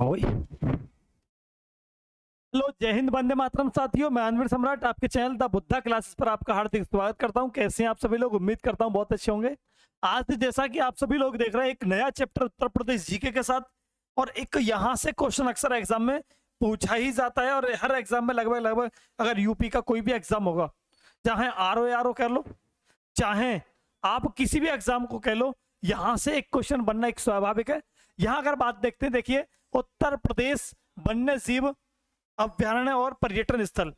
ओए। हेलो, जय हिंद, वंदे मातरम साथियों। मैं अनवर सम्राट आपके चैनल द बुद्धा क्लासेस पर आपका हार्दिक स्वागत करता हूं। कैसे हैं आप सभी लोग? उम्मीद करता हूं बहुत अच्छे होंगे। आज जैसा कि आप सभी लोग देख रहे हैं, एक नया चैप्टर उत्तर प्रदेश जीके के साथ, और एक यहाँ से क्वेश्चन अक्सर एग्जाम में पूछा ही जाता है। और हर एग्जाम में लगभग लगभग अगर यूपी का कोई भी एग्जाम होगा, चाहे आर ओ कह लो, चाहे आप किसी भी एग्जाम को कह लो, यहाँ से एक क्वेश्चन बनना एक स्वाभाविक है। यहाँ अगर बात देखते हैं, देखिए, उत्तर प्रदेश वन्य जीव अभ्यारण्य और पर्यटन स्थल,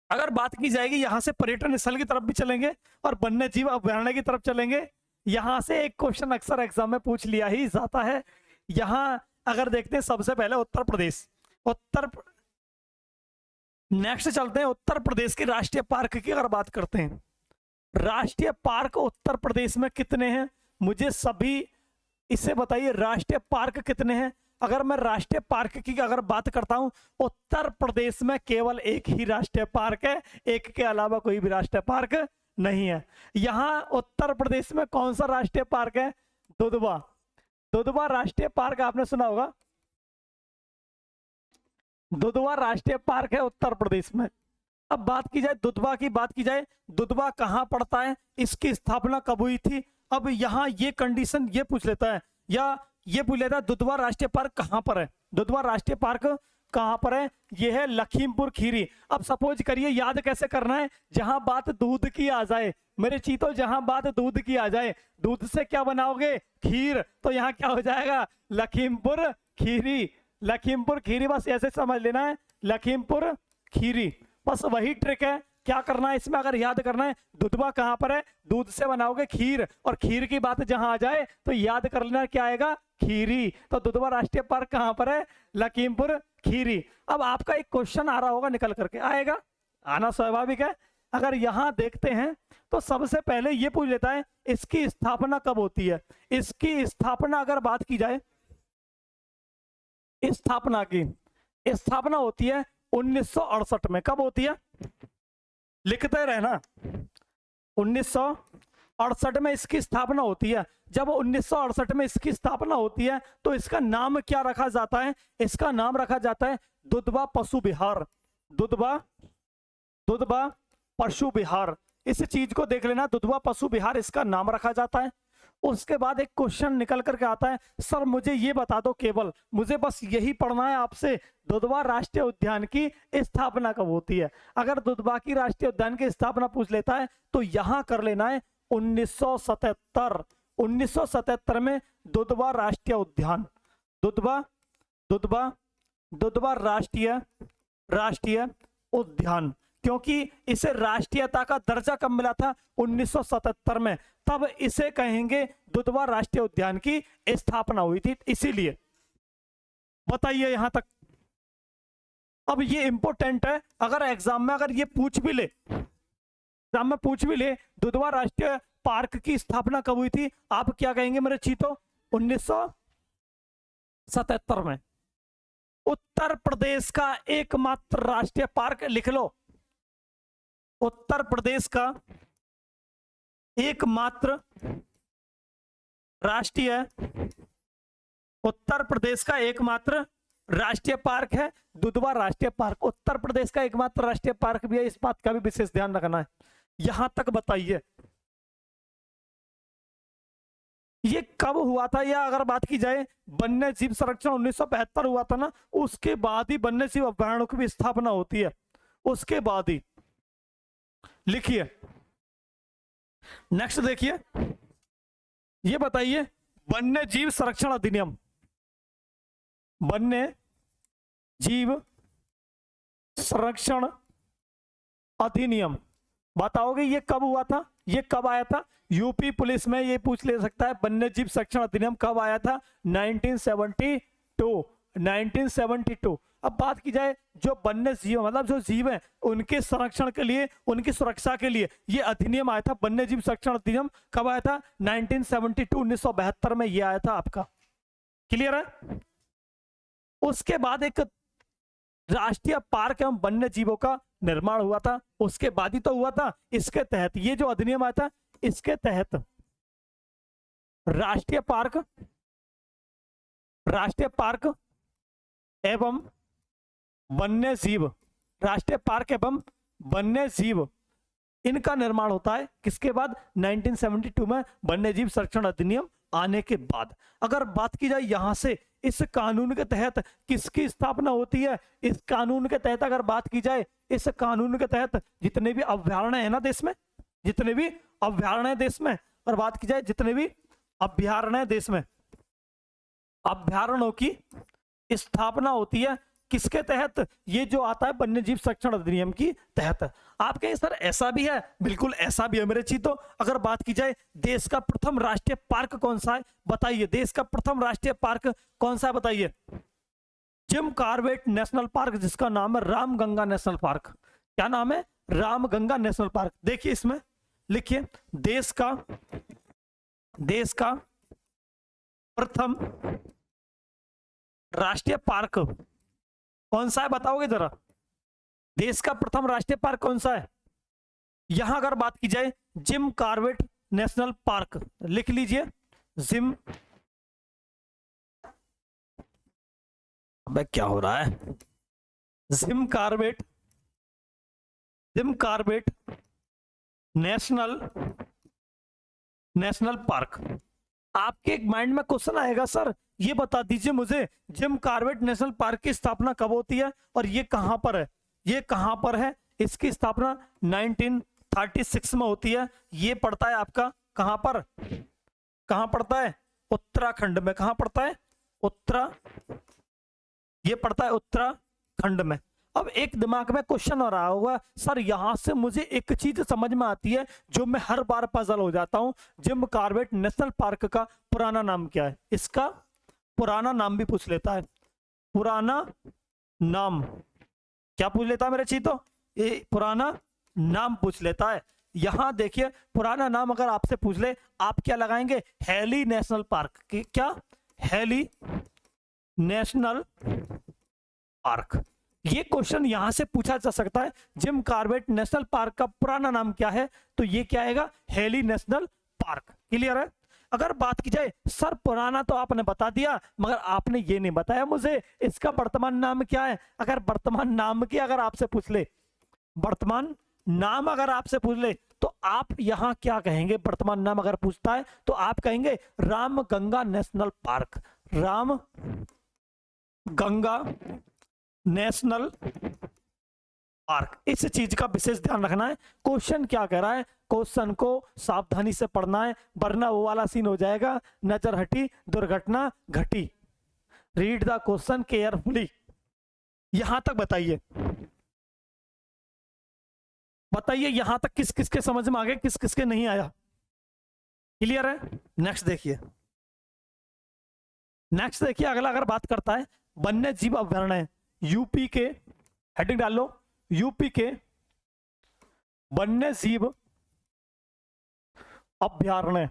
अगर बात की जाएगी, यहां से पर्यटन स्थल की तरफ भी चलेंगे और वन्य जीव अभ्यारण्य की तरफ चलेंगे। यहां से एक क्वेश्चन अक्सर एग्जाम में पूछ लिया ही जाता है। यहां अगर देखते हैं, सबसे पहले उत्तर प्रदेश, उत्तर नेक्स्ट चलते हैं उत्तर प्रदेश के राष्ट्रीय पार्क की अगर बात करते हैं। राष्ट्रीय पार्क उत्तर प्रदेश में कितने हैं? मुझे सभी इसे बताइए, राष्ट्रीय पार्क कितने हैं? अगर मैं राष्ट्रीय पार्क की अगर बात करता हूं, उत्तर प्रदेश में केवल एक ही राष्ट्रीय पार्क है, एक के अलावा कोई भी राष्ट्रीय पार्क नहीं है। यहां उत्तर प्रदेश में कौन सा राष्ट्रीय पार्क है? दुधवा। दुधवा राष्ट्रीय पार्क आपने सुना होगा। दुधवा राष्ट्रीय पार्क है उत्तर प्रदेश में। अब बात की जाए दुधवा की, बात की जाए दुधवा कहां पड़ता है, इसकी स्थापना कब हुई थी। अब यहाँ ये कंडीशन ये पूछ लेता है, या ये पूछ लेता है दुधवा राष्ट्रीय पार्क कहां पर है। दुधवा राष्ट्रीय पार्क कहां पर है? ये है लखीमपुर खीरी। अब सपोज करिए, याद कैसे करना है, जहां बात दूध की आ जाए मेरे चीतो, जहां बात दूध की आ जाए, दूध से क्या बनाओगे? खीर। तो यहाँ क्या हो जाएगा? लखीमपुर खीरी। लखीमपुर खीरी, बस ऐसे समझ लेना है, लखीमपुर खीरी। बस वही ट्रिक है। क्या करना है इसमें अगर याद करना है, दुधवा कहां पर है? दूध से बनाओगे खीर, और खीर की बात जहां आ जाए तो याद कर लेना क्या आएगा? खीरी। तो दुधवा राष्ट्रीय पार्क कहां पर है? लखीमपुर खीरी। अब आपका एक क्वेश्चन आ रहा होगा, निकल करके आएगा, आना स्वाभाविक है। अगर यहां देखते हैं तो सबसे पहले ये पूछ लेता है, इसकी स्थापना कब होती है। इसकी स्थापना अगर बात की जाए, स्थापना की स्थापना होती है 1968 में। कब होती है? लिखते रहना, 1968 में इसकी स्थापना होती है। जब 1968 में इसकी स्थापना होती है तो इसका नाम क्या रखा जाता है? इसका नाम रखा जाता है दुधवा पशु विहार। दुधवा दुधवा पशु विहार, इस चीज को देख लेना, दुधवा पशु विहार इसका नाम रखा जाता है। उसके बाद एक क्वेश्चन निकल करके आता है, सर मुझे ये बता दो, केवल मुझे बस यही पढ़ना है आपसे, दुधवा राष्ट्रीय उद्यान की स्थापना कब होती है। अगर दुधवा की राष्ट्रीय उद्यान की स्थापना पूछ लेता है तो यहां कर लेना है 1977। 1977 में दुधवा राष्ट्रीय उद्यान, दुधवा दुधवा दुधवा राष्ट्रीय उद्यान, क्योंकि इसे राष्ट्रीयता का दर्जा कब मिला था? 1977 में। तब इसे कहेंगे दुधवा राष्ट्रीय उद्यान की स्थापना हुई थी, इसीलिए। बताइए यहां तक। अब ये इंपॉर्टेंट है, अगर एग्जाम में अगर ये पूछ भी ले, एग्जाम में पूछ भी ले, दुधवा राष्ट्रीय पार्क की स्थापना कब हुई थी, आप क्या कहेंगे मेरे चीतो? 1977 में। उत्तर प्रदेश का एकमात्र राष्ट्रीय पार्क, लिख लो, उत्तर प्रदेश का एकमात्र राष्ट्रीय उत्तर प्रदेश का एकमात्र राष्ट्रीय पार्क है दुधवा राष्ट्रीय पार्क। उत्तर प्रदेश का एकमात्र राष्ट्रीय पार्क भी है, इस बात का भी विशेष ध्यान रखना है। यहां तक बताइए ये कब हुआ था, या अगर बात की जाए वन्य जीव संरक्षण 1975 हुआ था ना, उसके बाद ही वन्य जीव अभ्यारण्य की भी स्थापना होती है, उसके बाद ही। लिखिए नेक्स्ट, देखिए, ये बताइए, वन्य जीव संरक्षण अधिनियम, वन्य जीव संरक्षण अधिनियम, बताओगे ये कब हुआ था, ये कब आया था? यूपी पुलिस में ये पूछ ले सकता है, वन्य जीव संरक्षण अधिनियम कब आया था? 1972। 1972। अब बात की जाए, जो वन्य जीव मतलब जो जीव हैं उनके संरक्षण के लिए, उनकी सुरक्षा के लिए ये अधिनियम आया था। वन्य जीव संरक्षण अधिनियम कब आया था? 1972, 1972 में ये आया था आपका। क्लियर है? उसके बाद एक राष्ट्रीय पार्क एवं वन्य जीवों का निर्माण हुआ था, उसके बाद ही तो हुआ था। इसके तहत ये जो अधिनियम आया था, इसके तहत राष्ट्रीय पार्क राष्ट्रीय पार्क एवं वन्य जीव, राष्ट्रीय पार्क एवं वन्य जीव, इनका निर्माण होता है किसके बाद? 1972 में वन्य जीव संरक्षण अधिनियम आने के बाद। अगर बात की जाए यहां से इस कानून के तहत किसकी स्थापना होती है? इस कानून के तहत अगर बात की जाए, इस कानून के तहत जितने भी अभयारण्य है ना देश में, जितने भी अभयारण्य देश में, और बात की जाए जितने भी अभयारण्य देश में, अभयारण्यों की स्थापना होती है किसके तहत? ये जो आता है वन्य जीव संरक्षण अधिनियम की तहत। आप कहें सर ऐसा भी है? बिल्कुल ऐसा भी है मेरे चीतो। अगर बात की जाए देश का प्रथम राष्ट्रीय पार्क कौन सा है बताइए? देश का प्रथम राष्ट्रीय पार्क कौन सा है बताइए? जिम कॉर्बेट नेशनल पार्क, जिसका नाम है रामगंगा नेशनल पार्क। क्या नाम है? Ramganga national park. देखिए इसमें लिखिए, देश का प्रथम राष्ट्रीय पार्क कौन सा है बताओगे जरा? देश का प्रथम राष्ट्रीय पार्क कौन सा है? यहां अगर बात की जाए जिम कॉर्बेट नेशनल पार्क, लिख लीजिए जिम, अबे क्या हो रहा है? Jim Corbett national park. आपके एक माइंड में क्वेश्चन आएगा, सर ये बता दीजिए मुझे जिम कॉर्बेट नेशनल पार्क की स्थापना कब होती है और ये कहां पर है? ये कहां पर है? इसकी स्थापना 1936 में होती है। ये पड़ता है आपका कहां पर? कहां पड़ता है? उत्तराखंड में। कहां पड़ता है? ये पड़ता है उत्तराखंड में। अब एक दिमाग में क्वेश्चन हो रहा होगा, सर यहां से मुझे एक चीज समझ में आती है जो मैं हर बार पजल हो जाता हूं, जिम कॉर्बेट नेशनल पार्क का पुराना नाम क्या है? इसका पुराना नाम भी पूछ लेता है। पुराना नाम क्या पूछ लेता है मेरे चीतो? ये पुराना नाम पूछ लेता है। यहां देखिए पुराना नाम अगर आपसे पूछ ले, आप क्या लगाएंगे? Hailey national park. क्या? Hailey national park. ये क्वेश्चन यहां से पूछा जा सकता है, जिम कॉर्बेट नेशनल पार्क का पुराना नाम क्या है? तो ये क्या आएगा? Heli national park. क्लियर है? अगर बात की जाए, सर पुराना तो आपने बता दिया मगर आपने ये नहीं बताया मुझे इसका वर्तमान नाम क्या है। अगर वर्तमान नाम की अगर आपसे पूछ ले, वर्तमान नाम अगर आपसे पूछ ले तो आप यहां क्या कहेंगे? वर्तमान नाम अगर पूछता है तो आप कहेंगे Ramganga national park. Ram Ganga national park. इस चीज का विशेष ध्यान रखना है। क्वेश्चन क्या कह रहा है? क्वेश्चन को सावधानी से पढ़ना है, वरना वो वाला सीन हो जाएगा, नजर हटी दुर्घटना घटी। Read the question carefully. यहां तक बताइए, यहां तक किस किसके समझ में आ गए, किस किसके नहीं आया? क्लियर है? नेक्स्ट देखिए, अगला अगर बात करता है वन्य जीव अभयारण्य, यूपी के, हेडिंग डाल लो, यूपी के वन्य जीव अभयारण्य।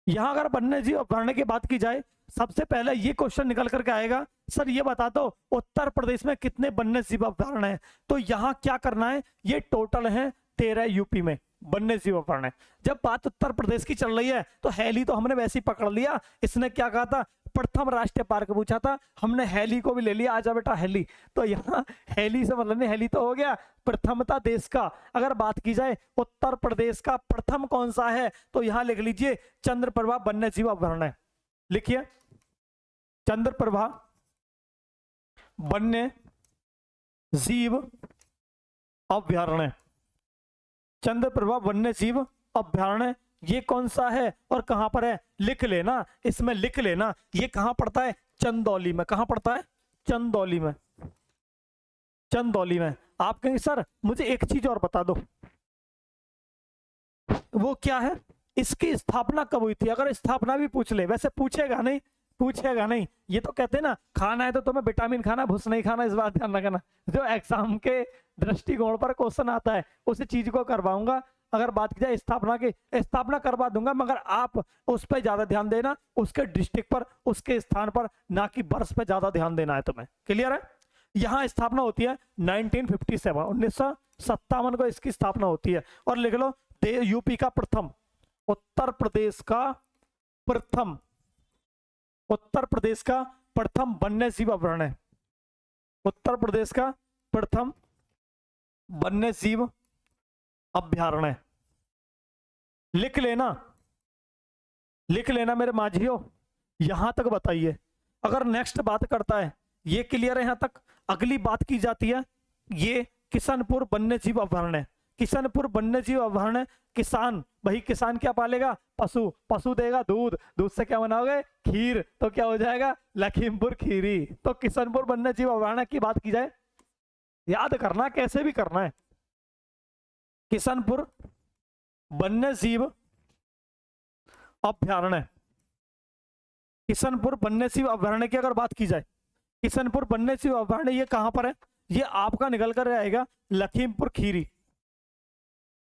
यहां अगर वन्य जीव अभयारण्य की बात की जाए, सबसे पहले ये क्वेश्चन निकल करके आएगा, सर ये बता दो उत्तर प्रदेश में कितने वन्य जीव अभयारण्य हैं? तो यहां क्या करना है? ये टोटल है 13 यूपी में वन्य जीव अभयारण्य। जब बात उत्तर प्रदेश की चल रही है तो हैली तो हमने वैसे ही पकड़ लिया। इसने क्या कहा था? प्रथम राष्ट्रीय पार्क पूछा था, हमने हैली को भी ले लिया। आजा बेटा हैली। तो यहाँ हैली से मतलब नहीं, हैली तो हो गया प्रथमता देश का। अगर बात की जाए उत्तर प्रदेश का प्रथम कौन सा है, तो यहाँ लिख लीजिए चंद्रप्रभा वन्य जीव अभयारण्य। लिखिए चंद्रप्रभा वन्य जीव अभयारण्य। चंद्रप्रभा वन्य जीव अभयारण्य ये कौन सा है और कहां पर है? लिख लेना, इसमें लिख लेना। ये कहां पड़ता है? चंदौली में। कहां पड़ता है? चंदौली में। आप कहेंगे सर मुझे एक चीज और बता दो, वो क्या है? इसकी स्थापना कब हुई थी? अगर स्थापना भी पूछ ले, वैसे पूछेगा नहीं। ये तो कहते हैं ना, खाना है तो तुम्हें विटामिन खाना, भूस नहीं खाना। इस बात ध्यान रखना, जो एग्जाम के दृष्टिकोण पर क्वेश्चन आता है उस चीज को करवाऊंगा। अगर बात की जाए स्थापना की, स्थापना करवा दूंगा, मगर आप उस पर ज्यादा ध्यान देना, उसके डिस्ट्रिक्ट पर, उसके स्थान पर, ना कि वर्ष पे ज्यादा ध्यान देना है तुम्हें। क्लियर है? यहाँ स्थापना होती है 1957, 1957 को इसकी स्थापना होती है। और लिख लो यूपी का प्रथम, उत्तर प्रदेश का प्रथम, उत्तर प्रदेश का प्रथम वन्य जीव अभयारण्य है। उत्तर प्रदेश का प्रथम वन्य जीव अभयारण्य। लिख लेना, लिख लेना मेरे माझियों, यहां तक बताइए। अगर नेक्स्ट बात करता है, ये क्लियर है यहां तक। अगली बात की जाती है, ये किशनपुर वन्य जीव अभयारण्य। किशनपुर वन्य जीव अभयारण्य, किसान, भाई किसान क्या पालेगा? पशु, पशु देगा दूध, दूध से क्या बनाओगे? खीर, तो क्या हो जाएगा? लखीमपुर खीरी। तो किशनपुर वन्य जीव अभयारण्य की बात की जाए, याद करना, कैसे भी करना है। किशनपुर वन्य जीव अभयारण्य, किशनपुर वन्य जीव अभयारण्य की अगर बात की जाए, किशनपुर वन्य जीव अभयारण्य ये कहां पर है? ये आपका निकल कर आएगा लखीमपुर खीरी।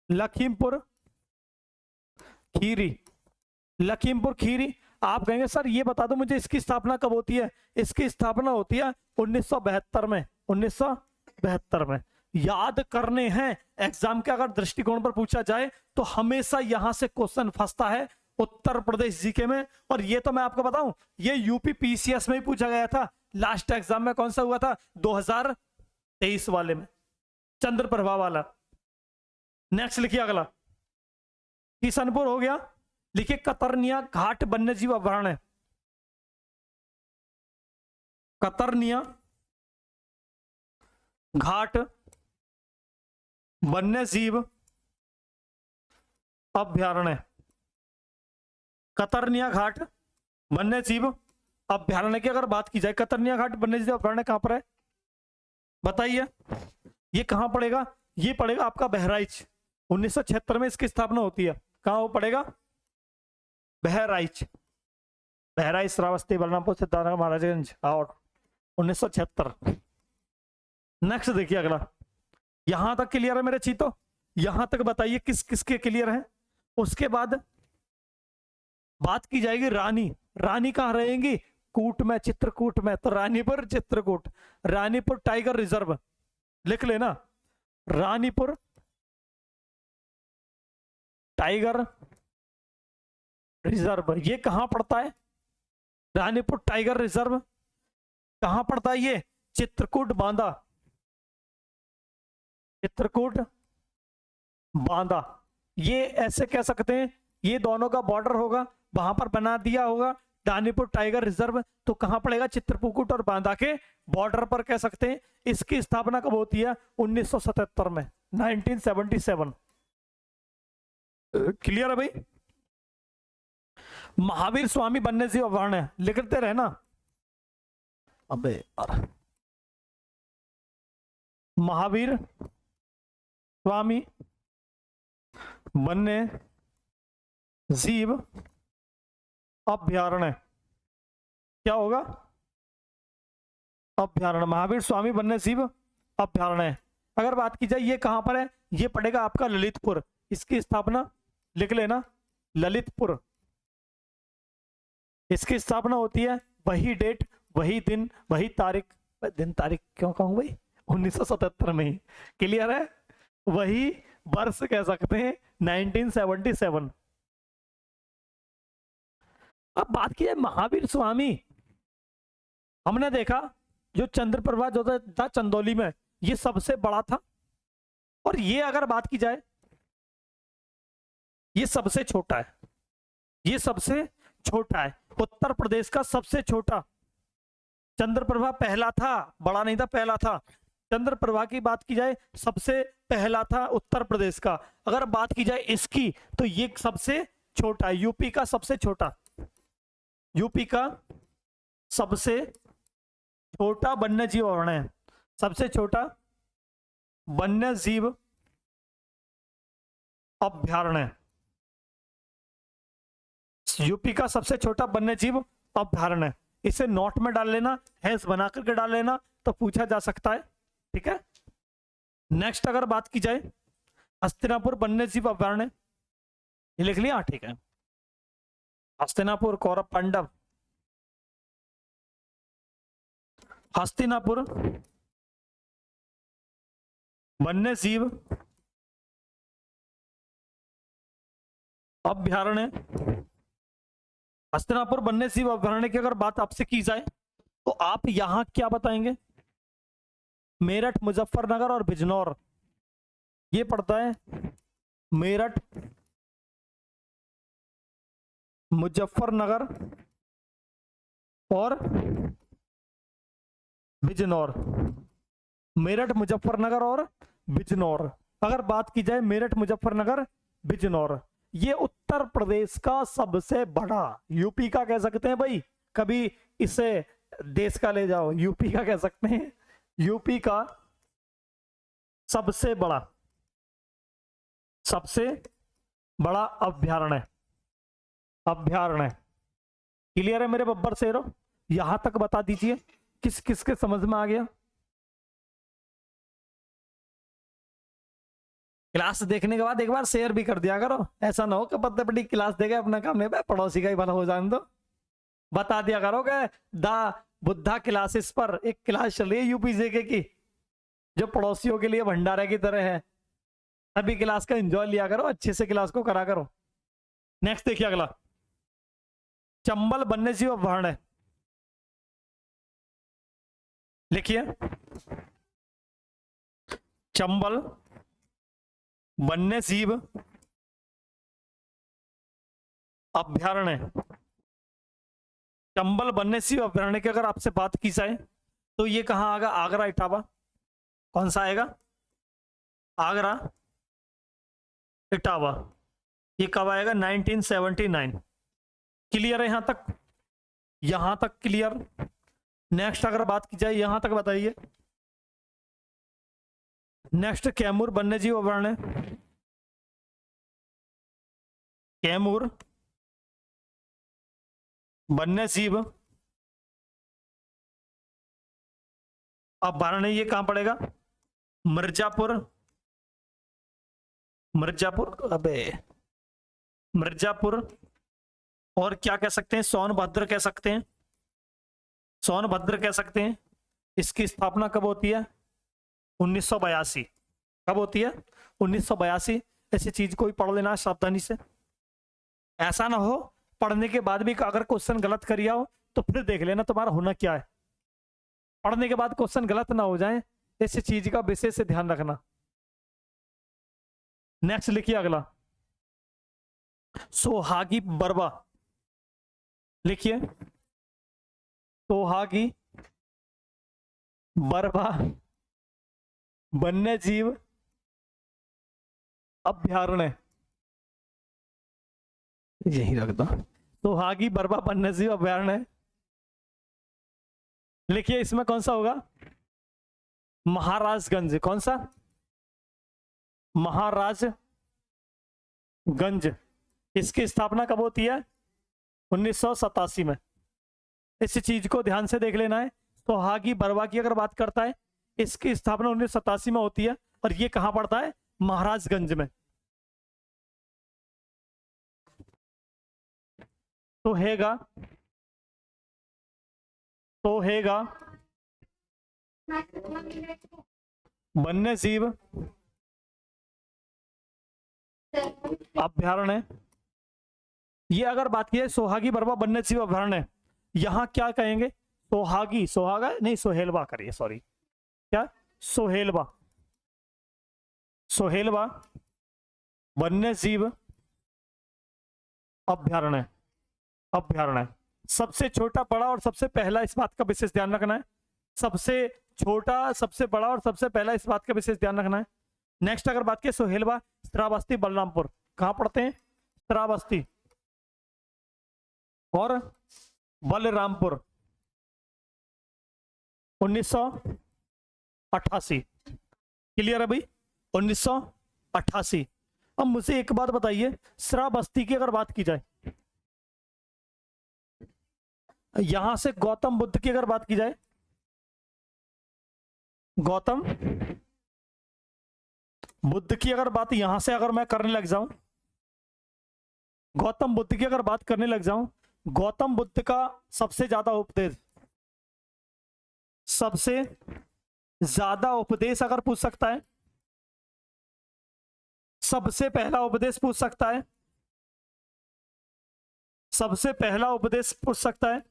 लखीमपुर खीरी, लखीमपुर खीरी। आप कहेंगे सर ये बता दो मुझे इसकी स्थापना कब होती है? इसकी स्थापना होती है 1972 में। 1972 में। याद करने हैं, एग्जाम के अगर दृष्टिकोण पर पूछा जाए तो हमेशा यहां से क्वेश्चन फंसता है उत्तर प्रदेश जीके में। और ये तो मैं आपको बताऊं, ये यूपी पीसीएस में ही पूछा गया था। लास्ट एग्जाम में कौन सा हुआ था? 2023 वाले में, चंद्र प्रभा वाला। नेक्स्ट लिखिए अगला, किशनपुर हो गया। लिखिए कतरनिया घाट वन्य जीव अभयारण्य। कतरनिया घाट वन्य जीव अभयारण्य। कतरनिया घाट वन्य जीव अभयारण्य की अगर बात की जाए, कतरनिया घाट वन्य जीव अभयारण्य कहां पर है बताइए? ये कहां पड़ेगा? ये पड़ेगा आपका बहराइच। 1976 में इसकी स्थापना होती है। कहां वो पड़ेगा? बहराइच। बहराइच, श्रावस्ती, बलरामपुर, सिद्धार्थनगर, महाराजगंज और 1976। नेक्स्ट देखिए अगला, यहां तक क्लियर है मेरे चीतो? यहां तक बताइए किस किसके क्लियर है। उसके बाद बात की जाएगी रानी। रानी कहां रहेंगी? कूट में, चित्रकूट में। तो रानीपुर चित्रकूट, रानीपुर टाइगर रिजर्व। लिख लेना, रानीपुर टाइगर रिजर्व। ये कहां पड़ता है? रानीपुर टाइगर रिजर्व कहां पड़ता है? ये चित्रकूट बांदा, चित्रकूट बांदा। ये ऐसे कह सकते हैं, ये दोनों का बॉर्डर होगा, वहां पर बना दिया होगा रानीपुर टाइगर रिजर्व। तो कहां पड़ेगा? चित्रकूट और बांदा के बॉर्डर पर कह सकते हैं। इसकी स्थापना कब होती है? 1977 में, 1977। क्लियर है भाई? महावीर स्वामी वन्य जीव अभयारण्य लिखते रहे ना। अबे यार, महावीर स्वामी वन्य जीव अभयारण्य क्या होगा? अभयारण्य, महावीर स्वामी वन्य जीव अभयारण्य। अगर बात की जाए ये कहां पर है? ये पड़ेगा आपका ललितपुर। इसकी स्थापना लिख लेना, ललितपुर। इसकी स्थापना होती है, वही डेट, वही दिन, वही तारीख। दिन तारीख क्यों कहूं भाई? 1977 में ही। क्लियर है? वही वर्ष कह सकते हैं, 1977। अब बात की जाए महावीर स्वामी, हमने देखा जो चंद्रप्रभा जो था चंदौली में, ये सबसे बड़ा था। और ये अगर बात की जाए, ये सबसे छोटा है। ये सबसे छोटा है, उत्तर प्रदेश का सबसे छोटा। चंद्रप्रभा पहला था, बड़ा नहीं था, पहला था। चंद्रप्रभा की बात की जाए, सबसे पहला था उत्तर प्रदेश का। अगर बात की जाए इसकी, तो ये सबसे छोटा है, यूपी का सबसे छोटा। यूपी का सबसे छोटा वन्य जीव अभयारण्य है। सबसे छोटा वन्य जीव अभयारण्य, यूपी का सबसे छोटा वन्य जीव अभयारण्य। इसे नोट में डाल लेना, हैश बना करके डाल लेना, तो पूछा जा सकता है। ठीक है। नेक्स्ट अगर बात की जाए, हस्तिनापुर वन्य जीव अभयारण्य, ये लिख लिया? ठीक है। हस्तिनापुर, कौरव पांडव, हस्तिनापुर वन्य जीव अभयारण्य, हस्तिनापुर वन्यजीव अभयारण्य की अगर बात आपसे की जाए तो आप यहां क्या बताएंगे? मेरठ, मुजफ्फरनगर और बिजनौर, ये पड़ता है मेरठ, मुजफ्फरनगर और बिजनौर। मेरठ, मुजफ्फरनगर और बिजनौर। अगर बात की जाए मेरठ, मुजफ्फरनगर, बिजनौर, ये उत्तर प्रदेश का सबसे बड़ा, यूपी का कह सकते हैं भाई, कभी इसे देश का ले जाओ, यूपी का कह सकते हैं, यूपी का सबसे बड़ा अभ्यारण्य। अभ्यारण्य क्लियर है मेरे बब्बर शेरों? यहां तक बता दीजिए किस किस के समझ में आ गया। क्लास देखने के बाद एक बार शेयर भी कर दिया करो, ऐसा ना हो कि पत्ते पट्टी क्लास देगा अपना काम नहीं, पड़ोसी का ही भला हो जाने दो। बता दिया करो कि द बुद्धा क्लासेस पर एक क्लास चल रही है यूपी जेके की, जो पड़ोसियों के लिए भंडारे की तरह है। अभी क्लास का एंजॉय लिया करो, अच्छे से क्लास को करा करो। नेक्स्ट देखिए अगला, चंबल वन्यजीव अभयारण्य। लिखिए, चंबल वन्यजीव अभयारण्य। चंबल वन्यजीव अभयारण्य की अगर आपसे बात की जाए तो ये कहां आएगा? आगरा, इटावा। कौन सा आएगा? आगरा, इटावा। ये कब आएगा? 1979। क्लियर है यहां तक? यहां तक क्लियर? नेक्स्ट अगर बात की जाए, यहां तक बताइए। नेक्स्ट कैमूर वन्यजीव अभयारण्य। कैमूर वन्यजीव अभयारण्य, ये कहां पड़ेगा? मिर्जापुर, अबे मिर्जापुर, और क्या कह सकते हैं? सोनभद्र कह सकते हैं, सोनभद्र कह सकते हैं। इसकी स्थापना कब होती है? 1982। कब होती है? 1982। ऐसी चीज कोई पढ़ लेना सावधानी से, ऐसा ना हो पढ़ने के बाद भी अगर क्वेश्चन गलत करिया हो तो फिर देख लेना तुम्हारा होना क्या है। पढ़ने के बाद क्वेश्चन गलत ना हो जाए, इस चीज का विशेष ध्यान रखना। नेक्स्ट लिखिए अगला, सोहागी बरवा। लिखिए, सोहागी बरवा वन्यजीव अभयारण्य, यही रख दो, सोहागी बरवा वन्यजीव अभयारण्य। लिखिए, इसमें कौन सा होगा? महाराजगंज। कौन सा? महाराजगंज। इसकी स्थापना कब होती है? 1987 में। इस चीज को ध्यान से देख लेना है। सोहागी बरवा की अगर बात करता है, इसकी स्थापना 1987 में होती है, और ये कहां पड़ता है? महाराजगंज में। तो हैगा वन्यजीव अभयारण्य। ये अगर बात की है सोहागी बरवा वन्यजीव अभयारण्य, यहां क्या कहेंगे? सोहागी, सोहागा नहीं, सोहेलवा करिए, सॉरी, क्या? सोहेलवा, सोहेलवा वन्यजीव अभयारण्य। अभयारण्य सबसे छोटा, बड़ा और सबसे पहला, इस बात का विशेष ध्यान रखना है। सबसे छोटा, सबसे बड़ा और सबसे पहला, इस बात का विशेष ध्यान रखना है। नेक्स्ट अगर बात की सोहेलवा, श्रावस्ती, बलरामपुर, कहां पड़ते हैं? श्रावस्ती और बलरामपुर। 1988। क्लियर है भाई? 1988। अब मुझे एक बात बताइए, श्रावस्ती की अगर बात की जाए, यहां से गौतम बुद्ध की अगर बात की जाए, गौतम बुद्ध की अगर बात यहां से अगर मैं करने लग जाऊं, गौतम बुद्ध की अगर बात करने लग जाऊं, गौतम बुद्ध का सबसे ज्यादा उपदेश, सबसे ज्यादा उपदेश अगर पूछ सकता है, सबसे पहला उपदेश पूछ सकता है, सबसे पहला उपदेश पूछ सकता है।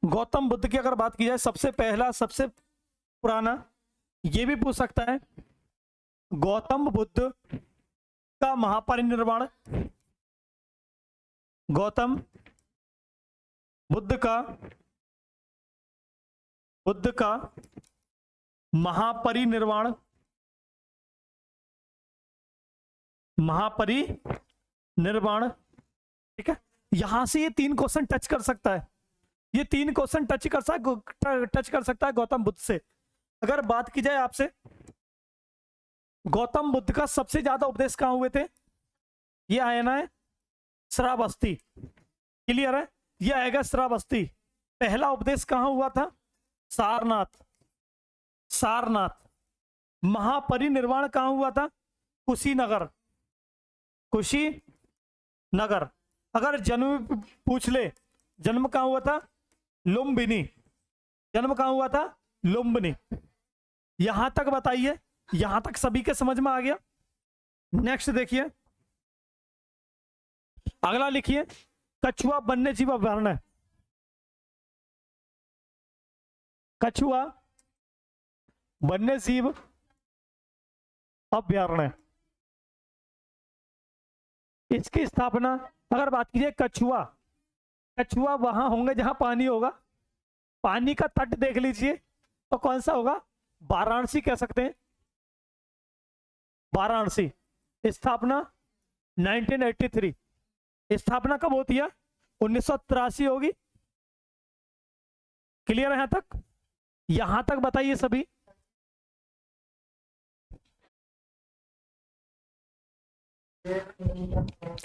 गौतम बुद्ध की अगर बात की जाए सबसे पहला सबसे पुराना, ये भी पूछ सकता है। गौतम बुद्ध का महापरिनिर्वाण, गौतम बुद्ध का महापरिनिर्वाण, ठीक है। यहां से ये 3 क्वेश्चन टच कर सकता है, ये 3 क्वेश्चन टच कर सकता है गौतम बुद्ध से। अगर बात की जाए आपसे, गौतम बुद्ध का सबसे ज्यादा उपदेश कहां हुए थे, ये आया है श्रावस्ती, क्लियर है, ये आएगा श्रावस्ती। पहला उपदेश कहां हुआ था, सारनाथ। महापरिनिर्वाण कहां हुआ था, कुशीनगर। अगर जन्म पूछ ले, जन्म कहां हुआ था, लुम्बिनी। यहां तक बताइए, यहां तक सभी के समझ में आ गया। नेक्स्ट देखिए, अगला लिखिए, कछुआ वन्य जीव अभयारण्य। कछुआ वन्य जीव अभयारण्य, इसकी स्थापना अगर बात कीजिए, कछुआ वहां होंगे जहां पानी होगा, पानी का तट देख लीजिए तो कौन सा होगा, वाराणसी कह सकते हैं, वाराणसी। स्थापना 1983, स्थापना कब होती है, 1983 होगी। क्लियर है यहां तक बताइए सभी।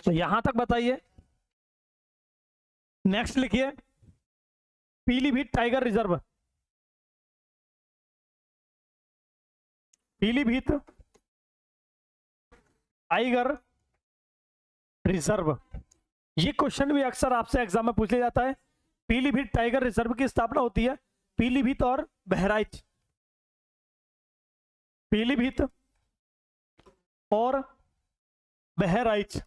यहां तक बताइए। नेक्स्ट लिखिए, Pilibhit tiger reserve. Pilibhit tiger reserve, ये क्वेश्चन भी अक्सर आपसे एग्जाम में पूछ लिया जाता है। पीलीभीत टाइगर रिजर्व की स्थापना होती है पीलीभीत और बहराइच, पीलीभीत और बहराइच,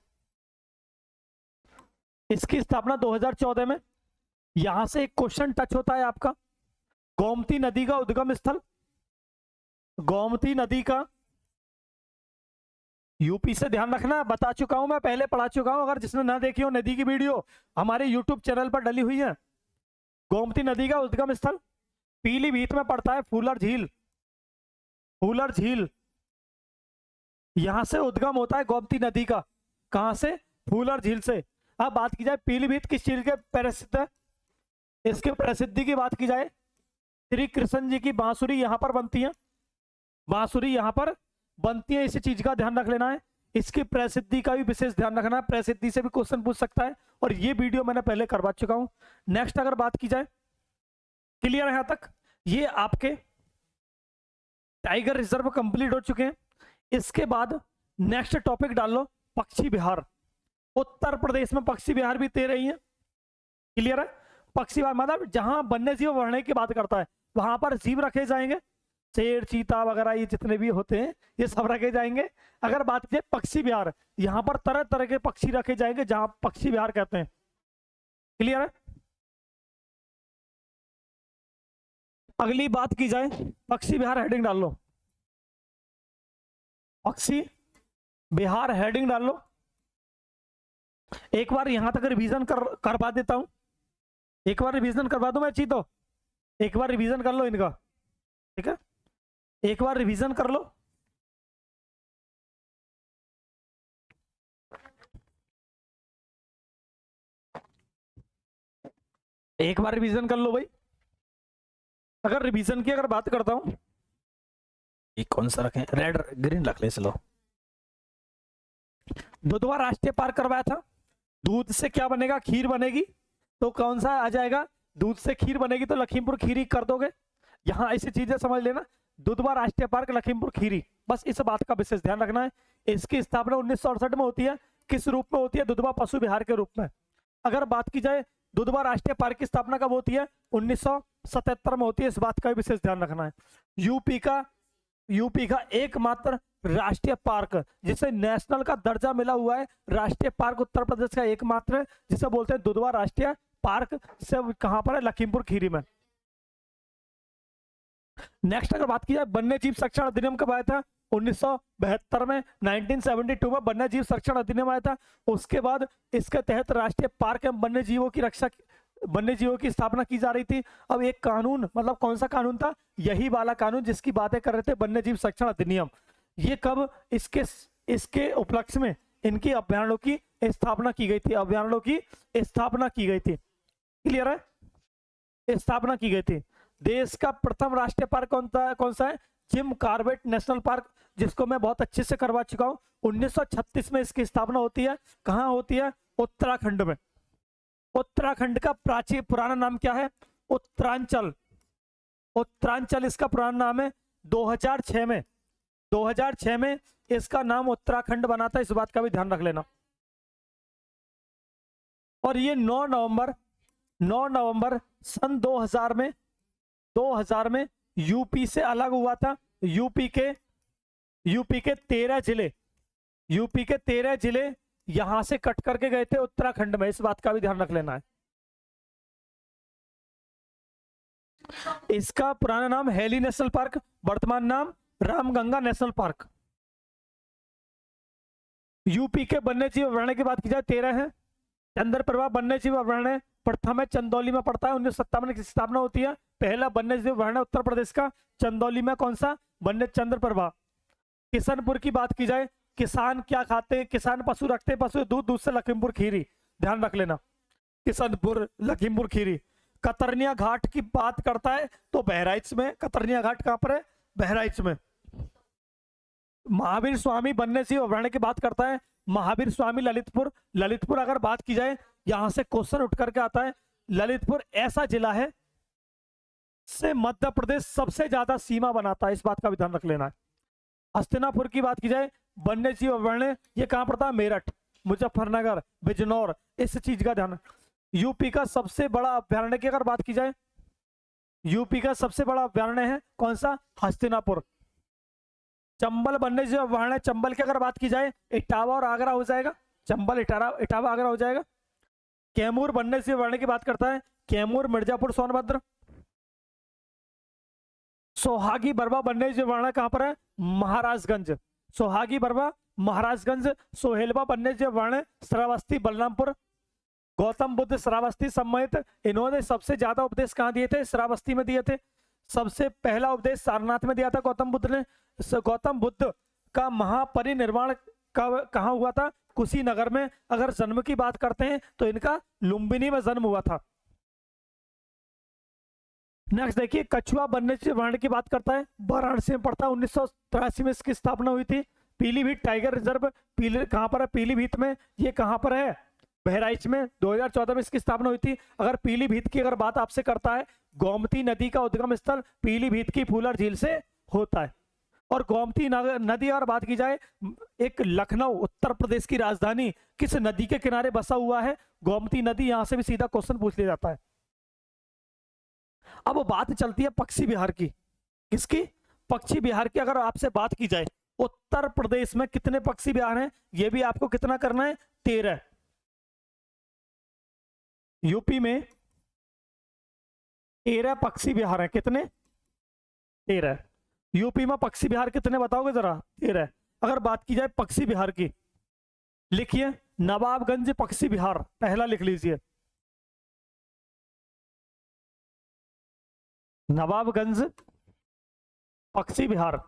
इसकी स्थापना 2014 में। यहां से एक क्वेश्चन टच होता है आपका, गोमती नदी का उद्गम स्थल, गोमती नदी का, यूपी से ध्यान रखना, बता चुका हूं मैं, पहले पढ़ा चुका हूं। अगर जिसने ना देखी हो नदी की वीडियो, हमारे यूट्यूब चैनल पर डली हुई है। गोमती नदी का उद्गम स्थल पीलीभीत में पड़ता है, फूलर झील, यहां से उद्गम होता है गोमती नदी का। कहां से, फूलर झील से। अब बात की जाए पीलीभीत किस चीज के प्रसिद्ध है, इसके प्रसिद्धि की बात की जाए, श्री कृष्ण जी की बांसुरी यहां पर बनती है, इसी चीज का ध्यान रख लेना है। इसकी प्रसिद्धि का भी विशेष ध्यान रखना है, प्रसिद्धि से भी क्वेश्चन पूछ सकता है, और ये वीडियो मैंने पहले करवा चुका हूं। नेक्स्ट अगर बात की जाए, क्लियर है यहां तक, ये आपके टाइगर रिजर्व कंप्लीट हो चुके हैं। इसके बाद नेक्स्ट टॉपिक डाल लो, पक्षी विहार। उत्तर प्रदेश में पक्षी विहार भी दे रही है, क्लियर है। पक्षी विहार मतलब जहां वन्य जीव बढ़ने की बात करता है, वहां पर जीव रखे जाएंगे, शेर, चीता वगैरह, ये जितने भी होते हैं ये सब रखे जाएंगे। अगर बात की पक्षी विहार, यहां पर तरह तरह के पक्षी रखे जाएंगे, जहां पक्षी विहार कहते हैं, क्लियर है। अगली बात की जाए, पक्षी विहार हेडिंग डाल लो, पक्षी विहार हेडिंग डाल लो। एक बार यहां तक रिवीजन करवा देता हूं, एक बार रिवीजन करवा दूं मैं चीतो, एक बार रिवीजन कर लो इनका, ठीक है, एक बार रिवीजन कर लो। एक बार रिवीजन कर लो भाई। अगर रिवीजन की अगर बात करता हूं, ये कौन सा रखें, रेड ग्रीन रख ले, चलो। दुधवा राष्ट्रीय पार्क करवाया था, दूध से क्या बनेगा, खीर बनेगी, तो कौन सा आ जाएगा, दूध से खीर बनेगी तो लखीमपुर खीरी कर दोगे। यहां ऐसी चीजें समझ लेना, दुधवा राष्ट्रीय पार्क, लखीमपुर खीरी, बस इस बात का विशेष ध्यान रखना है। इसकी स्थापना 1968 में होती है, किस रूप में होती है, दुधवा पशु विहार के रूप में। अगर बात की जाए दुधवा राष्ट्रीय पार्क की स्थापना कब होती है, 1977 में होती है, इस बात का भी विशेष ध्यान रखना है। यूपी का यूपी का एकमात्र राष्ट्रीय पार्क जिसे नेशनल का दर्जा मिला हुआ है, राष्ट्रीय पार्क उत्तर प्रदेश का एकमात्र, जिसे बोलते हैं दुधवा राष्ट्रीय पार्क, से कहां पर है, लखीमपुर खीरी में। नेक्स्ट अगर बात की जाए वन्य जीव संरक्षण अधिनियम कब आया था, 1972 में, 1972 में वन्य जीव संरक्षण अधिनियम आया था। उसके बाद इसके तहत राष्ट्रीय पार्क एवं वन्य जीवों की रक्षा, वन्य जीवों की स्थापना की जा रही थी। अब एक कानून, मतलब कौन सा कानून था, यही वाला कानून जिसकी बातें कर रहे थे, वन्य जीव संरक्षण अधिनियम। ये कब, इसके उपलक्ष्य में इनकी अभ्यारण्यों की स्थापना की गई थी, अभ्यारण्यों की स्थापना की गई थी। क्लियर है, स्थापना की गई थी। देश का प्रथम राष्ट्रीय पार्क कौन सा है, जिम कॉर्बेट नेशनल पार्क, जिसको मैं बहुत अच्छे से करवा चुका हूं। 1936 में इसकी स्थापना होती है। कहां होती है, उत्तराखंड में। उत्तराखंड का प्राचीन पुराना नाम क्या है, उत्तरांचल। उत्तरांचल इसका पुराना नाम है। 2006 में इसका नाम उत्तराखंड बना था, इस बात का भी ध्यान रख लेना। और ये 9 नवंबर सन 2000 में यूपी से अलग हुआ था। यूपी के 13 जिले यहां से कट करके गए थे उत्तराखंड में, इस बात का भी ध्यान रख लेना है। इसका पुराना नाम हेली नेशनल पार्क, वर्तमान नाम रामगंगा नेशनल पार्क। यूपी के वन्य जीव अभ्यारण्य की बात की जाए 13 है। चंद्रप्रभा वन्य जीव अभ्यारण्य प्रथम है, चंदौली में पड़ता है। 1957 की स्थापना होती है। पहला वन्य जीव अभ्यारण्य उत्तर प्रदेश का चंदौली में, कौन सा, वन्य चंद्रप्रभा। किशनपुर की बात की जाए, किसान क्या खाते हैं, किसान पशु रखते हैं, पशु दूध से लखीमपुर खीरी, ध्यान रख लेना, किशनपुर लखीमपुर खीरी। कतरनिया घाट की बात करता है तो बहराइच में। कतरनिया घाट कहां पर है, बहराइच में। महावीर स्वामी वन्य जीव अभ्यारण्य की बात करता है, महावीर स्वामी ललितपुर अगर बात की जाए, यहां से क्वेश्चन उठ करके आता है। ललितपुर ऐसा जिला है से मध्य प्रदेश सबसे ज्यादा सीमा बनाता है, इस बात का भी ध्यान रख लेना है। हस्तिनापुर की बात की जाए, वन्य जीव अभ्यारण्य, ये कहां पड़ता है, मेरठ, मुजफ्फरनगर, बिजनौर, इस चीज का ध्यान। यूपी का सबसे बड़ा अभ्यारण्य की अगर बात की जाए, यूपी का सबसे बड़ा अभ्यारण्य है कौन सा, हस्तिनापुर। चंबल वन्य जीव अभ्यारण्य, चंबल की अगर बात की जाए, इटावा और आगरा हो जाएगा। चंबल इटावा आगरा हो जाएगा। कैमूर वन्य जीव अभ्यारण्य की बात करता है, कैमूर, मिर्जापुर, सोनभद्र। सोहागी बरवा वन्य जीव अभ्यारण्य कहां पर है, महाराजगंज। सोहागी बरवा, महाराजगंज। सोहेलवा वन्य जीव अभ्यारण्य, श्रावस्ती, बलरामपुर। गौतम बुद्ध श्रावस्ती सम्मिलित, इन्होंने सबसे ज्यादा उपदेश कहां दिए थे, श्रावस्ती में दिए थे। सबसे पहला उपदेश सारनाथ में दिया था गौतम बुद्ध ने। गौतम बुद्ध का महापरिनिर्वाण कहां हुआ था, कुशीनगर में। अगर जन्म की बात करते हैं तो इनका लुम्बिनी में जन्म हुआ था। नेक्स्ट देखिए, कछुआ वन्य जीव अभ्यारण्य की बात करता है, वाराणसी में पड़ता है। 1983 में इसकी स्थापना हुई थी। पीलीभीत टाइगर रिजर्व कहां पर है, पीलीभीत में। ये कहां पर है, बहराइच में। 2014 में इसकी स्थापना हुई थी। अगर पीलीभीत की अगर बात आपसे करता है, गोमती नदी का उद्गम स्थल पीलीभीत की फूलर झील से होता है। और गोमती नदी अगर बात की जाए, एक लखनऊ उत्तर प्रदेश की राजधानी किस नदी के किनारे बसा हुआ है, गोमती नदी। यहां से भी सीधा क्वेश्चन पूछ लिया जाता है। अब बात चलती है पक्षी विहार की। किसकी, पक्षी विहार की। अगर आपसे बात की जाए, उत्तर प्रदेश में कितने पक्षी विहार हैं, यह भी आपको कितना करना है, 13। यूपी में 13 पक्षी विहार हैं। कितने, 13। यूपी में पक्षी विहार कितने बताओगे जरा, 13। अगर बात की जाए पक्षी विहार की, लिखिए नवाबगंज पक्षी विहार, पहला लिख लीजिए, नवाबगंज पक्षी विहार।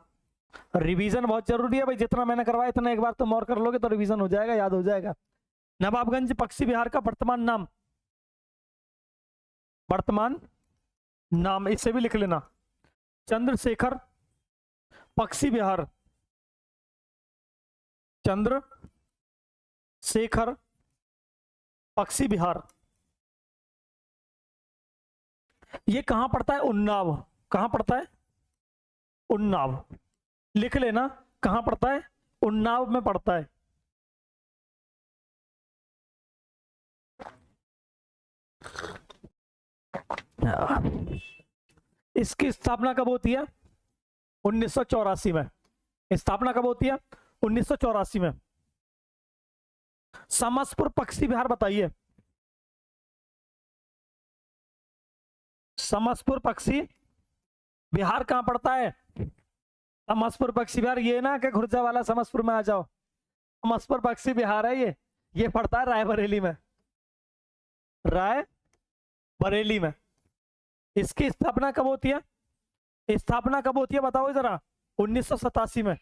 रिवीजन बहुत जरूरी है भाई, जितना मैंने करवाया इतना एक बार तुम और कर लोगे तो रिवीजन हो जाएगा, याद हो जाएगा। नवाबगंज पक्षी विहार का वर्तमान नाम इससे भी लिख लेना, चंद्रशेखर पक्षी विहार, चंद्रशेखर पक्षी विहार। ये कहां पड़ता है, उन्नाव। कहां पड़ता है, उन्नाव, लिख लेना, कहां पड़ता है, उन्नाव में पड़ता है। इसकी स्थापना कब होती है, 1984 में। स्थापना कब होती है? 1984 में। समसपुर पक्षी विहार बताइए। समसपुर पक्षी विहार कहां पड़ता है? समसपुर पक्षी विहार ये ना कि खुर्जा वाला समसपुर में आ जाओ। समसपुर पक्षी विहार है ये पड़ता है रायबरेली में, रायबरेली में। इसकी स्थापना कब होती है? स्थापना कब होती है बताओ जरा? 1987 में।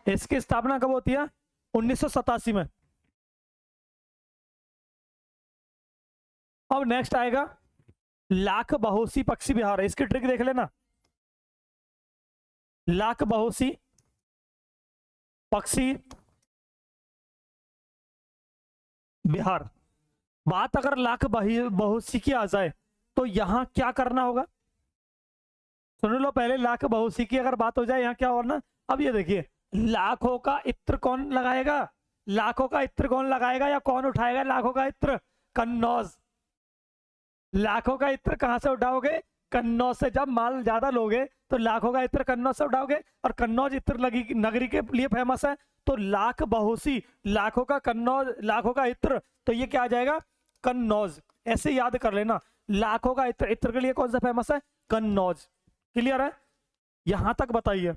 इसकी स्थापना कब होती है? 1987 में। अब नेक्स्ट आएगा लाख बहोसी पक्षी विहार। इसकी ट्रिक देख लेना। लाख बहोसी पक्षी विहार। बात अगर लाख बहोसी की आ जाए तो यहां क्या करना होगा? सुन लो पहले, लाख बहोसी की अगर बात हो जाए यहां क्या होना? अब ये देखिए, लाखों का इत्र कौन लगाएगा? लाखों का इत्र कौन लगाएगा या कौन उठाएगा लाखों का इत्र? कन्नौज। लाखों का इत्र कहां से उठाओगे? कन्नौज से। जब माल ज्यादा लोगे तो लाखों का इत्र कन्नौज से उठाओगे, और कन्नौज इत्र लगी नगरी के लिए फेमस है। तो लाख बहोसी, लाखों का कन्नौज, लाखों का इत्र, तो ये क्या आ जाएगा? कन्नौज। ऐसे याद कर लेना, लाखों का इत्र, इत्र के लिए कौन सा फेमस है? कन्नौज। क्लियर है? यहां तक बताइए,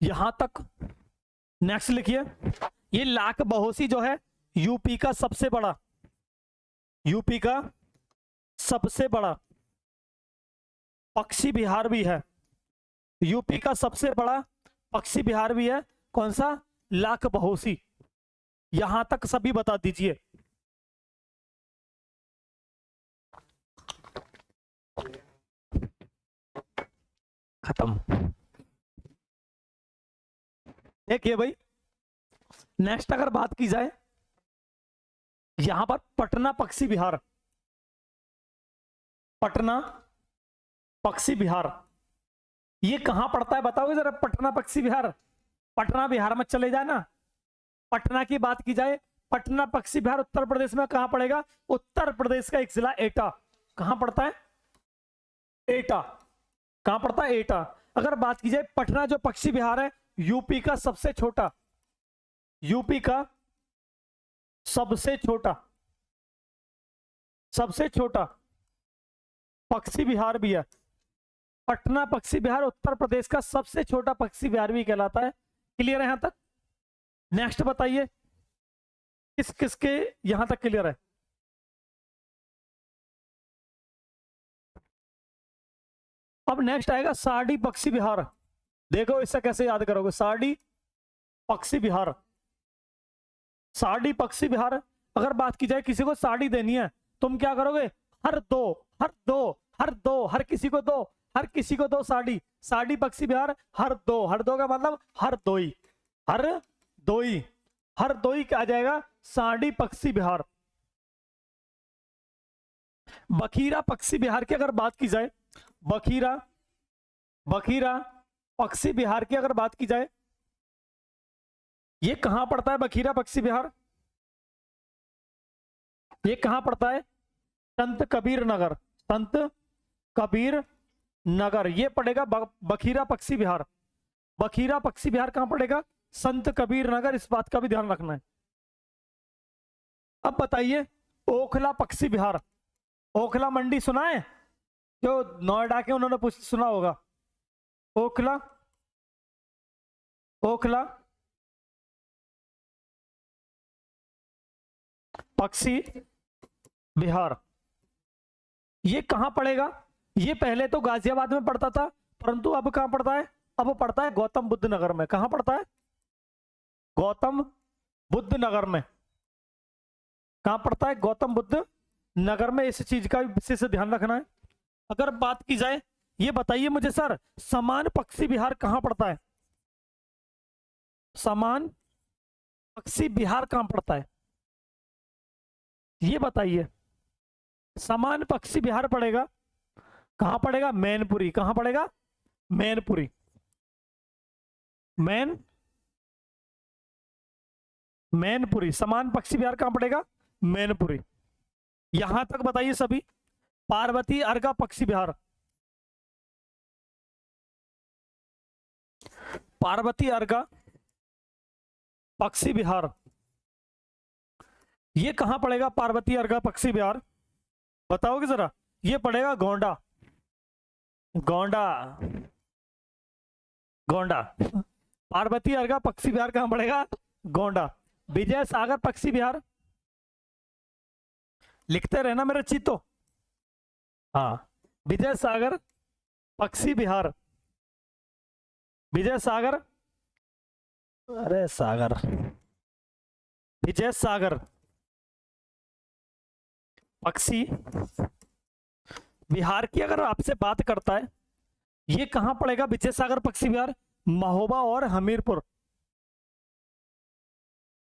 यहां तक। नेक्स्ट लिखिए, ये लाख बहोसी जो है यूपी का सबसे बड़ा, यूपी का सबसे बड़ा पक्षी विहार भी है। यूपी का सबसे बड़ा पक्षी विहार भी है। कौन सा? लाख बहोसी। यहां तक सभी बता दीजिए। खत्म। देखिए भाई, नेक्स्ट अगर बात की जाए, यहां पर पटना पक्षी विहार, पटना पक्षी विहार, ये कहां पड़ता है बताओगे जरा? पटना पक्षी विहार, पटना बिहार में चले जाए ना। पटना की बात की जाए, पटना पक्षी विहार उत्तर प्रदेश में कहां पड़ेगा? उत्तर प्रदेश का एक जिला एटा। कहां पड़ता है? एटा। कहां पड़ता है? एटा। अगर बात की जाए, पटना जो पक्षी विहार है यूपी का सबसे छोटा, यूपी का सबसे छोटा, सबसे छोटा पक्षी विहार भी है। पटना पक्षी विहार उत्तर प्रदेश का सबसे छोटा पक्षी विहार भी कहलाता है। क्लियर है यहां तक? नेक्स्ट बताइए, किस किसके यहां तक क्लियर है? अब नेक्स्ट आएगा सारडी पक्षी विहार। देखो इससे कैसे याद करोगे? सारडी पक्षी विहार, सारडी पक्षी विहार। अगर बात की जाए, किसी को साड़ी देनी है, तुम क्या करोगे? हर दो, हर दो, हर दो, हर किसी को दो, हर किसी को दो साड़ी। सारडी पक्षी विहार हर दो, हर दो का मतलब हर दोई, हर दोई, हर दोई क्या आ जाएगा? सारडी पक्षी विहार। बखीरा पक्षी विहार की अगर बात की जाए, बखीरा, बखीरा पक्षी विहार की अगर बात की जाए, ये कहां पड़ता है? बखीरा पक्षी विहार ये कहां पड़ता है? संत कबीर नगर, संत कबीर नगर ये पड़ेगा बखीरा पक्षी विहार। बखीरा पक्षी विहार कहां पड़ेगा? संत कबीर नगर। इस बात का भी ध्यान रखना है। अब बताइए, ओखला पक्षी विहार। ओखला मंडी सुना है? जो नोएडा के उन्होंने सुना होगा। ओखला, ओखला पक्षी विहार ये कहां पड़ेगा? ये पहले तो गाजियाबाद में पड़ता था, परंतु अब कहां पड़ता है? अब पड़ता है गौतम बुद्ध नगर में। कहां पड़ता है? गौतम बुद्ध नगर में। कहां पड़ता है? गौतम बुद्ध नगर में। इस चीज का विशेष ध्यान रखना है। अगर बात की जाए, ये बताइए मुझे सर, समान पक्षी विहार कहां पड़ता है? समान पक्षी विहार कहां पड़ता है? ये बताइए। समान पक्षी विहार पड़ेगा कहां पड़ेगा? मैनपुरी। कहां पड़ेगा? मैनपुरी। मैनपुरी। समान पक्षी विहार कहां पड़ेगा? मैनपुरी। यहां तक बताइए सभी। पार्वती अर्घा पक्षी विहार, पार्वती अर्घा पक्षी विहार, ये कहां पड़ेगा? पार्वती अर्घा पक्षी विहार बताओगे जरा? ये पड़ेगा गोंडा, गोंडा, गोंडा। पार्वती अर्घा पक्षी विहार कहां पड़ेगा? गोंडा। विजय सागर पक्षी विहार, लिखते रहना मेरे चीतो। हाँ, विजय सागर पक्षी विहार, विजय सागर, अरे सागर, विजय सागर पक्षी विहार की अगर आपसे बात करता है, ये कहां पड़ेगा? विजय सागर पक्षी विहार महोबा और हमीरपुर,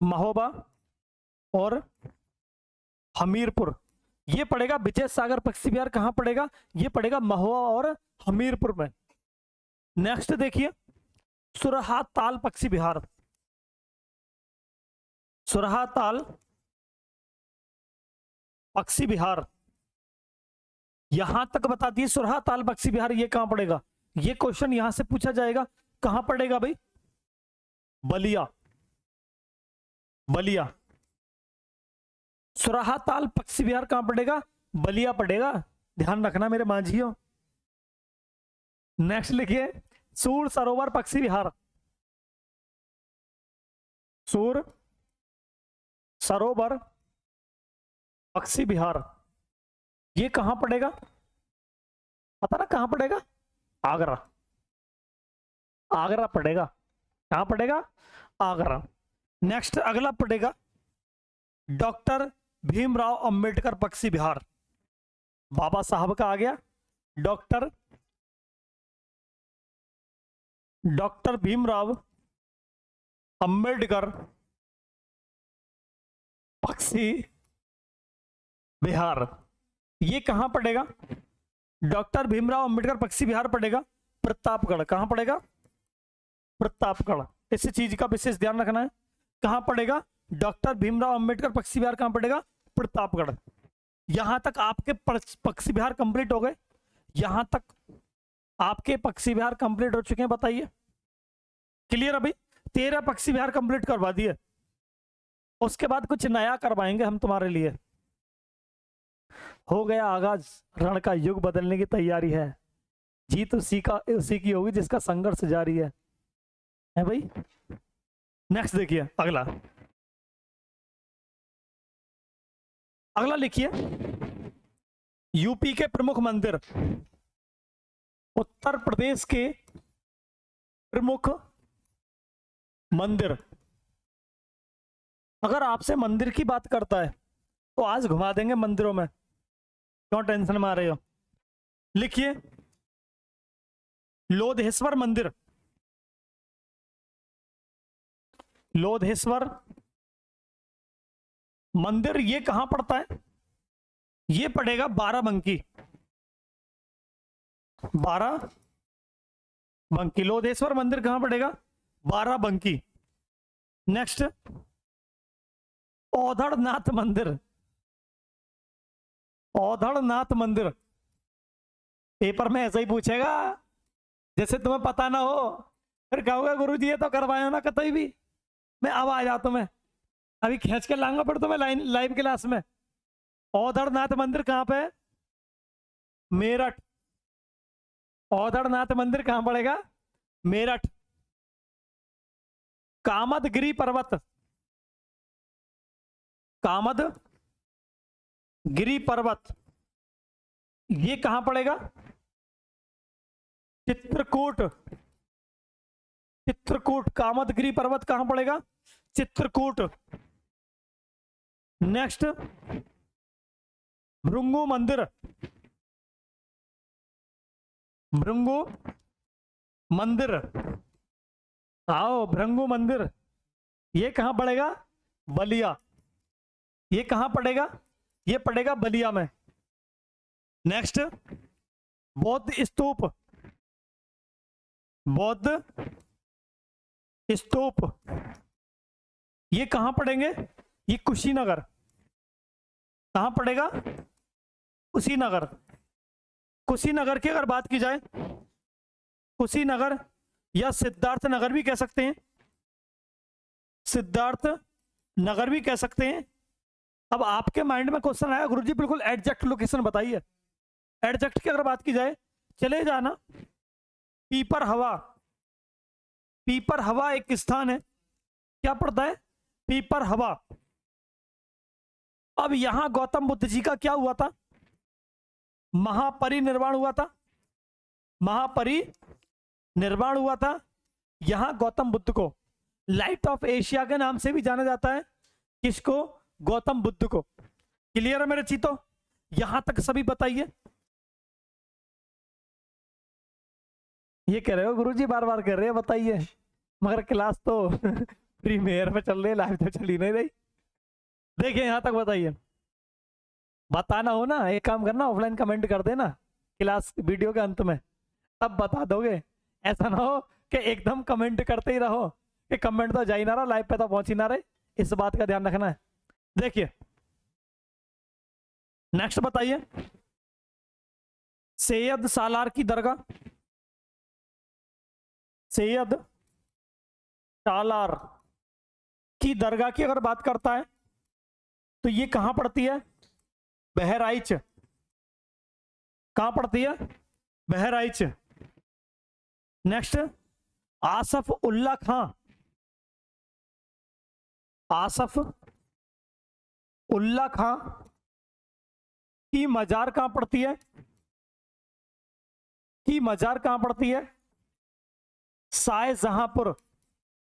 महोबा और हमीरपुर, ये पड़ेगा विजय सागर पक्षी विहार। कहां पड़ेगा? ये पड़ेगा महोबा और हमीरपुर में। नेक्स्ट देखिए, सुरहा ताल पक्षी विहार, सुरहा ताल पक्षी विहार, यहां तक बता दिए। सुरहा ताल पक्षी विहार ये कहां पड़ेगा? ये क्वेश्चन यहां से पूछा जाएगा। कहां पड़ेगा भाई? बलिया, बलिया। सुरहा ताल पक्षी विहार कहां पड़ेगा? बलिया पड़ेगा, ध्यान रखना मेरे मांझियों। नेक्स्ट लिखिए, सूर सरोवर पक्षी विहार, सूर सरोवर पक्षी विहार, ये कहां पड़ेगा? पता ना कहां पड़ेगा? आगरा, आगरा पड़ेगा। कहां पड़ेगा? आगरा। नेक्स्ट अगला पड़ेगा डॉक्टर भीमराव अंबेडकर पक्षी विहार, बाबा साहब का आ गया। डॉक्टर भीमराव अंबेडकर पक्षी विहार, ये कहां पड़ेगा? डॉक्टर भीमराव अंबेडकर पक्षी विहार पड़ेगा प्रतापगढ़। कहां पड़ेगा? प्रतापगढ़। इस चीज का विशेष ध्यान रखना है। कहां पड़ेगा? डॉक्टर भीमराव अंबेडकर पक्षी विहार कहां पड़ेगा? प्रतापगढ़। यहां तक आपके पक्षी विहार कंप्लीट हो गए, यहां तक आपके पक्षी विहार कंप्लीट हो चुके हैं, बताइए क्लियर? अभी 13 पक्षी विहार कंप्लीट करवा दिए, उसके बाद कुछ नया करवाएंगे हम तुम्हारे लिए। हो गया आगाज, रण का युग बदलने की तैयारी है, जीत उसी की होगी जिसका संघर्ष जारी है भाई। नेक्स्ट देखिए, अगला लिखिए, यूपी के प्रमुख मंदिर, उत्तर प्रदेश के प्रमुख मंदिर। अगर आपसे मंदिर की बात करता है तो आज घुमा देंगे मंदिरों में, क्यों टेंशन में आ रहे हो? लिखिए, लोधेश्वर मंदिर, लोधेश्वर मंदिर ये कहां पड़ता है? ये पड़ेगा बाराबंकी, बाराबंकी। लोधेश्वर मंदिर कहां पड़ेगा? बाराबंकी। नेक्स्ट, औधड़नाथ मंदिर, औधड़नाथ मंदिर पेपर में ऐसा ही पूछेगा जैसे तुम्हें पता ना हो, फिर कहोगे गुरुजी ये तो करवाया ना कतई भी। मैं अब आ जाता, मैं अभी खींच के लाऊंगा फिर तुम्हें लाइव क्लास में। औधड़नाथ मंदिर कहां पे है? मेरठ। औधड़नाथ मंदिर कहां पड़ेगा? मेरठ। कामदगिरी पर्वत, कामदगिरी पर्वत ये कहां पड़ेगा? चित्रकूट, चित्रकूट। कामदगिरी पर्वत कहां पड़ेगा? चित्रकूट। नेक्स्ट, भृंगु मंदिर, भृंगु मंदिर, आओ भृंगु मंदिर, ये कहां पड़ेगा? बलिया। ये कहां पड़ेगा? ये पड़ेगा बलिया में। नेक्स्ट, बौद्ध स्तूप, बौद्ध स्तूप ये कहां पड़ेंगे? ये कुशीनगर। कहां पड़ेगा? कुशीनगर। कुशीनगर की अगर बात की जाए, कुशीनगर या सिद्धार्थ नगर भी कह सकते हैं, सिद्धार्थ नगर भी कह सकते हैं। अब आपके माइंड में क्वेश्चन आया गुरुजी बिल्कुल एग्जैक्ट लोकेशन बताइए। एग्जैक्ट की अगर बात की जाए, चले जाना पीपर हवा, पीपर हवा एक स्थान है, क्या पड़ता है, पीपर हवा। अब यहां गौतम बुद्ध जी का क्या हुआ था, महापरिनिर्वाण हुआ था, महापरिनिर्वाण हुआ था। यहां गौतम बुद्ध को लाइट ऑफ एशिया के नाम से भी जाना जाता है, किसको, गौतम बुद्ध को। क्लियर है मेरे चीतो, यहां तक सभी बताइए। ये कह रहे हो गुरुजी बार बार कह रहे हैं बताइए, मगर क्लास तो प्रीमियर में चल रही है, लाइव तो चली नहीं रही। देखिए यहां तक बताइए, बताना हो ना एक काम करना, ऑफलाइन कमेंट कर देना क्लास वीडियो के अंत में, तब बता दोगे। ऐसा ना हो कि एकदम कमेंट करते ही रहो कि कमेंट तो जा ही ना रहा, लाइव पे तो पहुंच ही ना रहे, इस बात का ध्यान रखना है। देखिए नेक्स्ट बताइए, सैयद सालार की दरगाह, सैयद सालार की दरगाह की अगर बात करता है तो ये कहां पड़ती है, बहराइच, कहां पड़ती है, बहराइच। नेक्स्ट आसफ उल्ला खां, आसफ उल्ला खां की मजार कहां पड़ती है, की मजार कहां पड़ती है, शाहजहांपुर।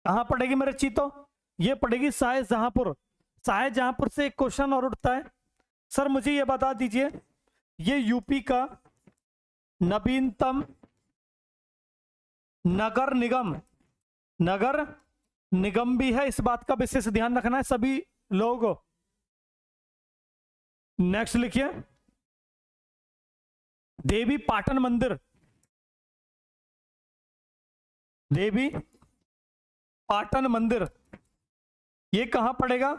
कहां पड़ेगी मेरे चीतो, ये पड़ेगी शाहजहांपुर। शाहजहांपुर से एक क्वेश्चन और उठता है, सर मुझे ये बता दीजिए, ये यूपी का नवीनतम नगर निगम, नगर निगम भी है, इस बात का विशेष ध्यान रखना है सभी लोगों को। नेक्स्ट लिखिए, देवी पाटन मंदिर, देवी पाटन मंदिर ये कहां पड़ेगा,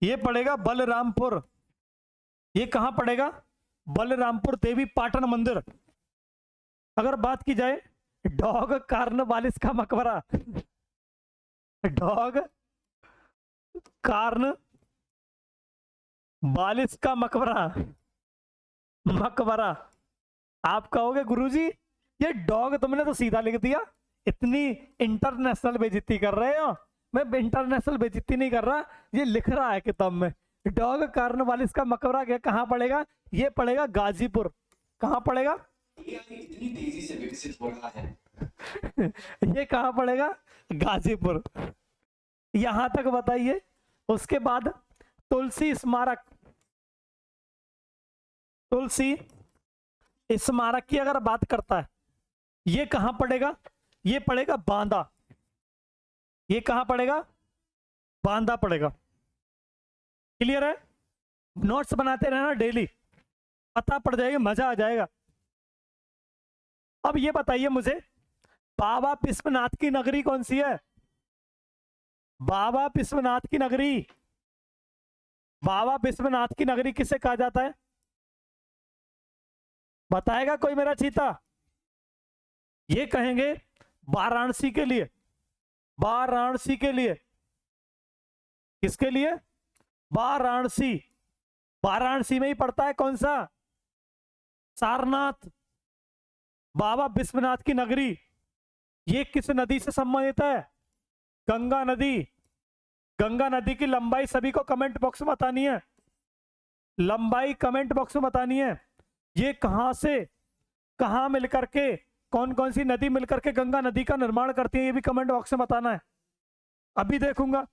ये पड़ेगा बलरामपुर, ये कहां पड़ेगा, बलरामपुर देवी पाटन मंदिर। अगर बात की जाए डॉग कार्नवालिस का मकबरा, डॉग कार्नवालिस का मकबरा, मकबरा आप कहोगे गुरुजी ये डॉग तुमने तो सीधा लिख दिया, इतनी इंटरनेशनल बेइज्जती कर रहे हो। मैं इंटरनेशनल बेइज्जती नहीं कर रहा, ये लिख रहा है किताब में। डॉग कार्नवालिस का मकबरा क्या कहां पड़ेगा, ये पड़ेगा गाजीपुर। कहां पड़ेगा, इतनी तेजी से विकसित हो रहा है ये कहां पड़ेगा, गाजीपुर। यहां तक बताइए। उसके बाद तुलसी स्मारक, तुलसी स्मारक की अगर बात करता है, ये कहां पड़ेगा, ये पड़ेगा बांदा, ये कहां पड़ेगा, बांदा पड़ेगा। क्लियर है, नोट्स बनाते रहना डेली, पता पड़ जाएगा, मजा आ जाएगा। अब ये बताइए मुझे, बाबा विश्वनाथ की नगरी कौन सी है, बाबा विश्वनाथ की नगरी, बाबा विश्वनाथ की नगरी किसे कहा जाता है, बताएगा कोई मेरा चीता। ये कहेंगे वाराणसी के लिए, वाराणसी के लिए, किसके लिए, वाराणसी। वाराणसी में ही पड़ता है कौन सा, सारनाथ। बाबा विश्वनाथ की नगरी ये किस नदी से संबंधित है, गंगा नदी। गंगा नदी की लंबाई सभी को कमेंट बॉक्स में बतानी है, लंबाई कमेंट बॉक्स में बतानी है। ये कहां से कहां मिलकर के, कौन कौन सी नदी मिलकर के गंगा नदी का निर्माण करती है, ये भी कमेंट बॉक्स में बताना है। अभी देखूंगा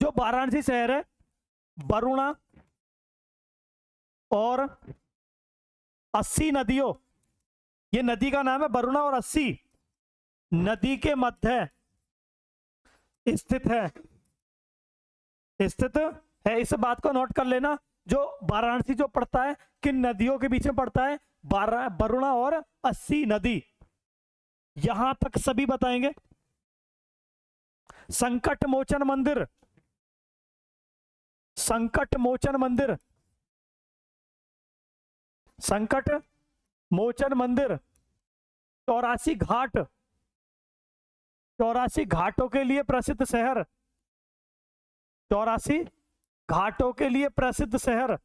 जो वाराणसी शहर है, वरुणा और 80 नदियों, ये नदी का नाम है वरुणा और 80 नदी के मध्य स्थित है, स्थित है। इस बात को नोट कर लेना, जो वाराणसी जो पड़ता है किन नदियों के बीच में पड़ता है, वरुणा और 80 नदी। यहां तक सभी बताएंगे। संकट मोचन मंदिर, संकट मोचन मंदिर, संकट मोचन मंदिर, 84 घाट, 84 घाटों के लिए प्रसिद्ध शहर, 84 घाटों के लिए प्रसिद्ध शहर।